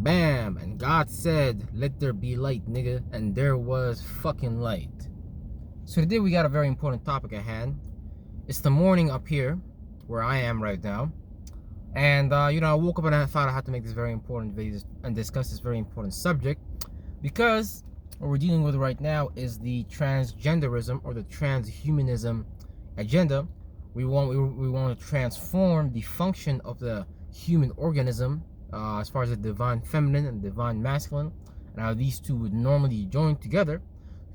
Bam! And God said, let there be light, nigga. And there was fucking light. So today we got a very important topic at hand. It's the morning up here, where I am right now. And, I woke up and I thought I had to make this very important video and discuss this very important subject. Because what we're dealing with right now is the transgenderism or the transhumanism agenda. We want to transform the function of the human organism as far as the divine feminine and divine masculine, and how these two would normally join together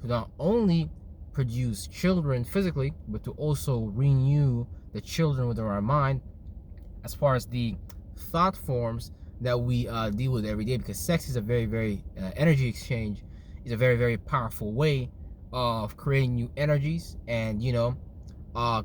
to not only produce children physically, but to also renew the children within our mind as far as the thought forms that we deal with every day. Because sex is a very, very energy exchange, is a very, very powerful way of creating new energies and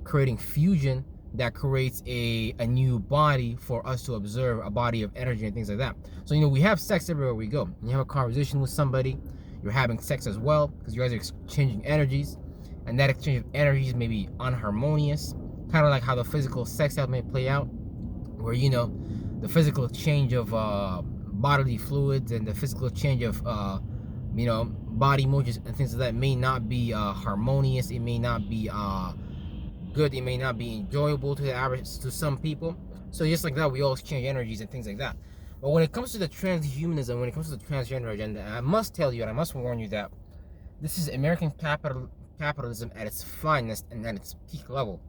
creating fusion that creates a new body for us to observe, a body of energy and things like that. So we have sex everywhere we go. When you have a conversation with somebody, you're having sex as well, because you guys are exchanging energies, and that exchange of energies may be unharmonious, kind of like how the physical sex act may play out, where the physical exchange of bodily fluids and the physical exchange of body motions and things like that may not be harmonious. It may not be good. It may not be enjoyable to some people. So just like that, we all exchange energies and things like that. But when it comes to the transhumanism, when it comes to the transgender agenda, I must tell you and I must warn you that this is American capitalism at its finest and at its peak level.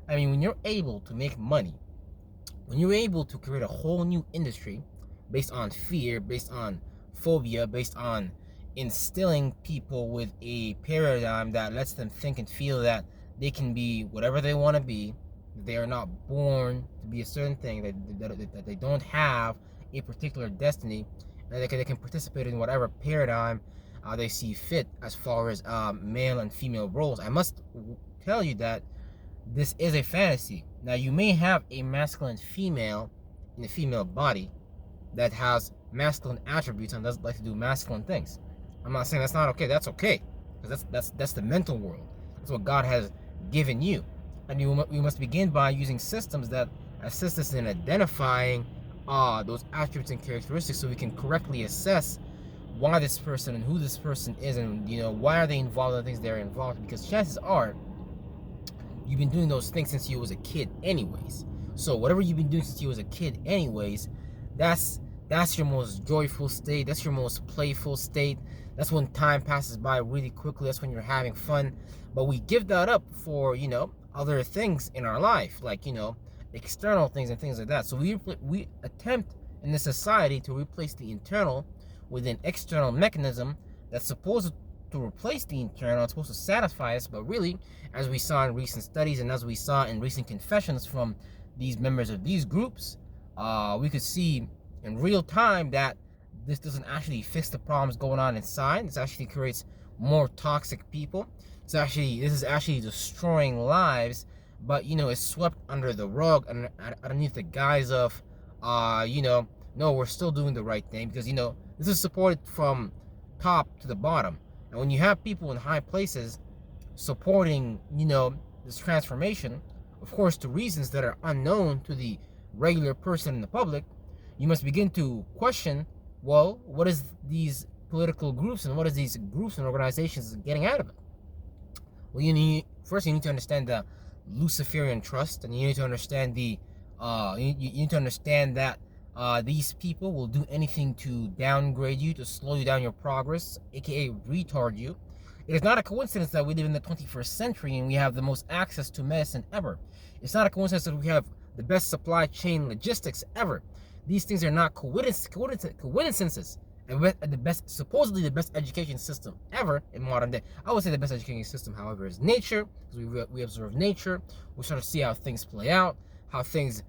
I mean, when you're able to make money, when you're able to create a whole new industry based on fear, based on phobia, based on instilling people with a paradigm that lets them think and feel that they can be whatever they want to be, that they are not born to be a certain thing, that they don't have a particular destiny, and they can participate in whatever paradigm they see fit as far as male and female roles. I must tell you that this is a fantasy. Now, you may have a masculine female in a female body that has masculine attributes and does like to do masculine things. I'm not saying that's not okay. That's okay, because that's the mental world. That's what God has given you, and you must begin by using systems that assist us in identifying those attributes and characteristics, so we can correctly assess why this person and who this person is, and why are they involved in the things they're involved in. Because chances are you've been doing those things since you was a kid anyways. So whatever you've been doing since you was a kid anyways, that's your most joyful state. That's your most playful state. That's when time passes by really quickly. That's when you're having fun. But we give that up for other things in our life, like external things and things like that. So we attempt in this society to replace the internal with an external mechanism that's supposed to replace the internal. It's supposed to satisfy us, but really, as we saw in recent studies and as we saw in recent confessions from these members of these groups, we could see in real time that this doesn't actually fix the problems going on inside. This actually creates more toxic people. This is actually destroying lives, but it's swept under the rug and underneath the guise of no, we're still doing the right thing, because this is supported from top to the bottom. And when you have people in high places supporting this transformation, of course, to reasons that are unknown to the regular person in the public, you must begin to question, well, what is these political groups and what is these groups and organizations getting out of it? Well, you need to understand the Luciferian trust, and you need to understand you need to understand that these people will do anything to downgrade you, to slow you down your progress, aka retard you. It is not a coincidence that we live in the 21st century and we have the most access to medicine ever. It's not a coincidence that we have the best supply chain logistics ever. These things are not coincidences. And supposedly the best education system ever in modern day. I would say the best education system, however, is nature, because we observe nature. We start to see how things play out, how things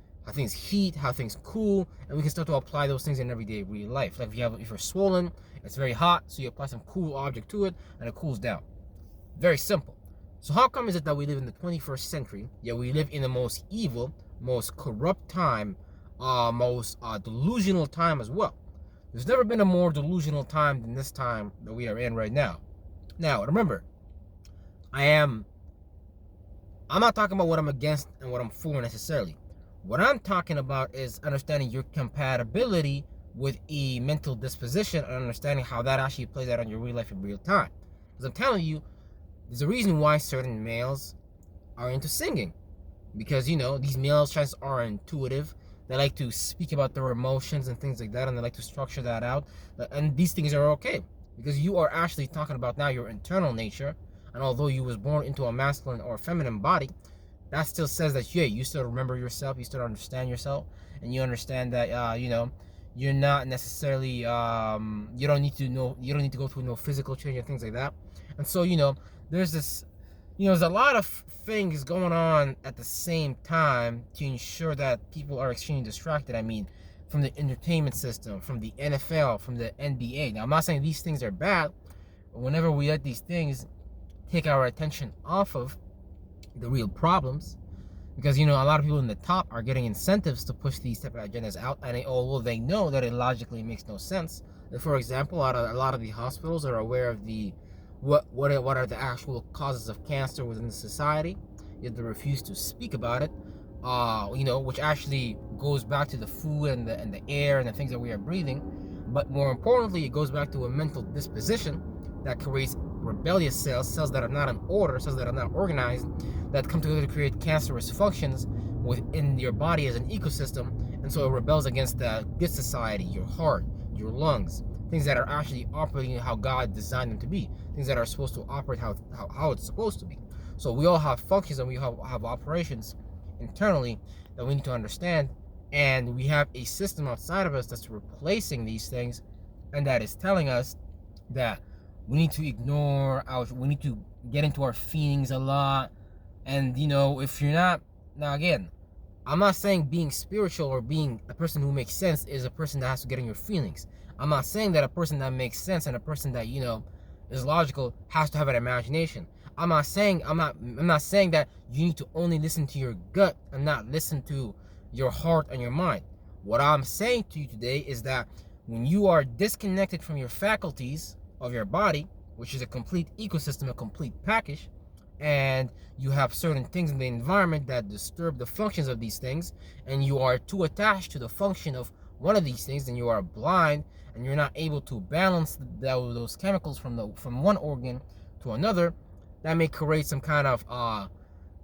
heat, how things cool, and we can start to apply those things in everyday real life. Like if you're swollen, it's very hot, so you apply some cool object to it, and it cools down. Very simple. So how come is it that we live in the 21st century, yet we live in the most evil, most corrupt time, most delusional time as well? There's never been a more delusional time than this time that we are in right now. Now, remember, I'm not talking about what I'm against and what I'm for necessarily. What I'm talking about is understanding your compatibility with a mental disposition and understanding how that actually plays out on your real life in real time. Because I'm telling you, there's a reason why certain males are into singing. Because, you know, these males chances are intuitive. They like to speak about their emotions and things like that, and they like to structure that out. And these things are okay. Because you are actually talking about now your internal nature. And although you was born into a masculine or feminine body, that still says that, yeah, you still remember yourself, you still understand yourself, and you understand that, you know, you're not necessarily, you don't need to go through no physical change and things like that. And so, you know, there's this, you know, there's a lot of things going on at the same time to ensure that people are extremely distracted. I mean, from the entertainment system, from the NFL, from the NBA. Now, I'm not saying these things are bad, but whenever we let these things take our attention off of the real problems, because, you know, a lot of people in the top are getting incentives to push these type of agendas out, and although they know that it logically makes no sense. For example, a lot of the hospitals are aware of the what are the actual causes of cancer within the society, yet they refuse to speak about it. You know, which actually goes back to the food and the air and the things that we are breathing. But more importantly, it goes back to a mental disposition that creates rebellious cells that are not in order, cells that are not organized, that come together to create cancerous functions within your body as an ecosystem. And so it rebels against the good society, your heart, your lungs, things that are actually operating how God designed them to be, things that are supposed to operate how it's supposed to be. So we all have functions and we have operations internally that we need to understand, and we have a system outside of us that's replacing these things, and that is telling us that we need to we need to get into our feelings a lot. And, you know, if you're not, now again, I'm not saying being spiritual or being a person who makes sense is a person that has to get in your feelings. I'm not saying that a person that makes sense and a person that, you know, is logical has to have an imagination. I'm not saying that you need to only listen to your gut and not listen to your heart and your mind. What I'm saying to you today is that when you are disconnected from your faculties of your body, which is a complete ecosystem, a complete package, and you have certain things in the environment that disturb the functions of these things, and you are too attached to the function of one of these things, then you are blind and you're not able to balance those chemicals from one organ to another. That may create some kind of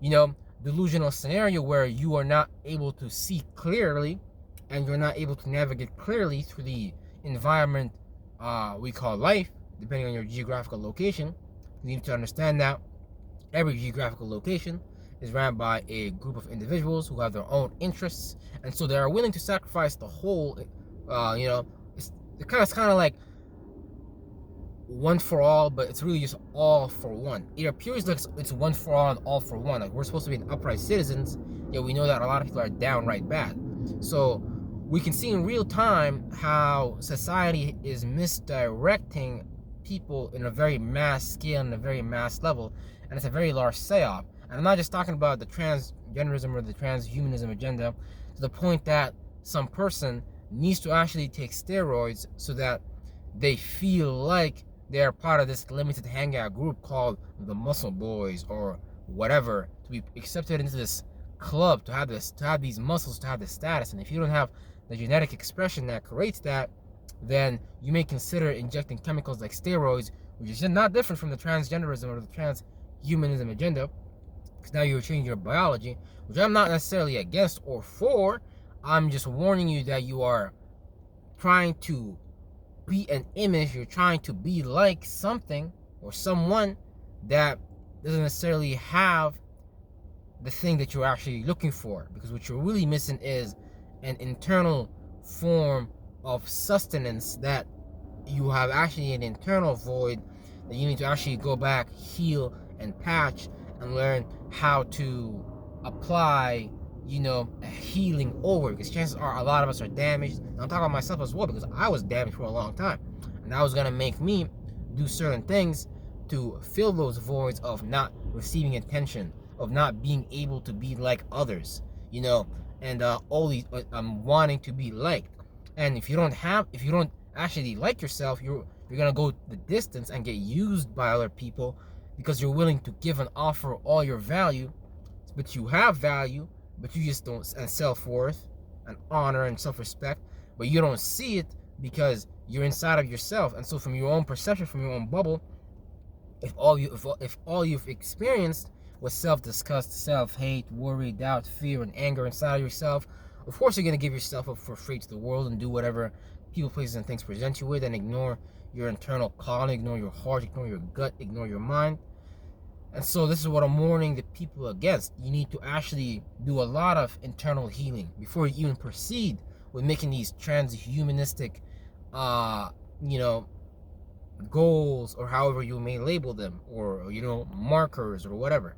you know, delusional scenario where you are not able to see clearly and you're not able to navigate clearly through the environment we call life, depending on your geographical location. You need to understand that every geographical location is ran by a group of individuals who have their own interests, and so they are willing to sacrifice the whole. You know, it's kind of like one for all, but it's really just all for one. It appears like it's one for all and all for one. Like we're supposed to be upright citizens, yet we know that a lot of people are downright bad. So we can see in real time how society is misdirecting people in a very mass scale and a very mass level, and it's a very large psyop. And I'm not just talking about the transgenderism or the transhumanism agenda, to the point that some person needs to actually take steroids so that they feel like they are part of this limited hangout group called the Muscle Boys or whatever, to be accepted into this club, to have these muscles, to have this status. And if you don't have the genetic expression that creates that, then you may consider injecting chemicals like steroids, which is not different from the transgenderism or the transhumanism agenda, because now you're changing your biology, which I'm not necessarily against or for. I'm just warning you that you are trying to be an image, you're trying to be like something or someone that doesn't necessarily have the thing that you're actually looking for, because what you're really missing is an internal form of sustenance, that you have actually an internal void that you need to actually go back, heal, and patch, and learn how to apply, you know, a healing over, because chances are a lot of us are damaged. And I'm talking about myself as well, because I was damaged for a long time, and that was gonna make me do certain things to fill those voids of not receiving attention, of not being able to be like others, you know, and all these wanting to be liked. And if you don't actually like yourself, you're gonna go the distance and get used by other people, because you're willing to give and offer all your value, but you have value, but you just don't, and self-worth and honor and self-respect, but you don't see it because you're inside of yourself. And so from your own perception, from your own bubble, if all you've experienced was self-disgust, self-hate, worry, doubt, fear, and anger inside of yourself, of course you're going to give yourself up for free to the world and do whatever people, places, and things present you with, and ignore your internal calling, ignore your heart, ignore your gut, ignore your mind. And so this is what I'm warning the people against. You need to actually do a lot of internal healing before you even proceed with making these transhumanistic, you know, goals, or however you may label them, or, you know, markers or whatever.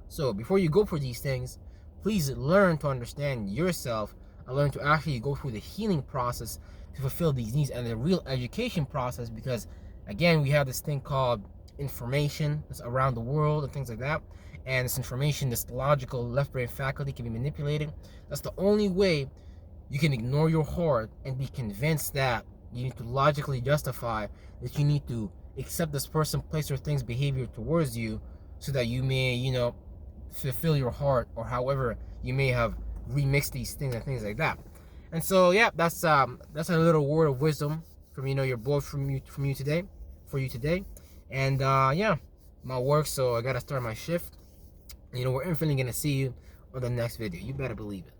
So before you go for these things, please learn to understand yourself and learn to actually go through the healing process to fulfill these needs, and the real education process, because again, we have this thing called information that's around the world and things like that, and this information, this logical left brain faculty, can be manipulated. That's the only way you can ignore your heart and be convinced that you need to logically justify that you need to accept this person, place, or thing's behavior towards you, so that you may, you know, fulfill your heart, or however you may have remixed these things and things like that. And so yeah, that's a little word of wisdom from, you know, your boy, from you today, for you today. And yeah, my work, so I gotta start my shift. You know, we're infinitely gonna see you on the next video. You better believe it.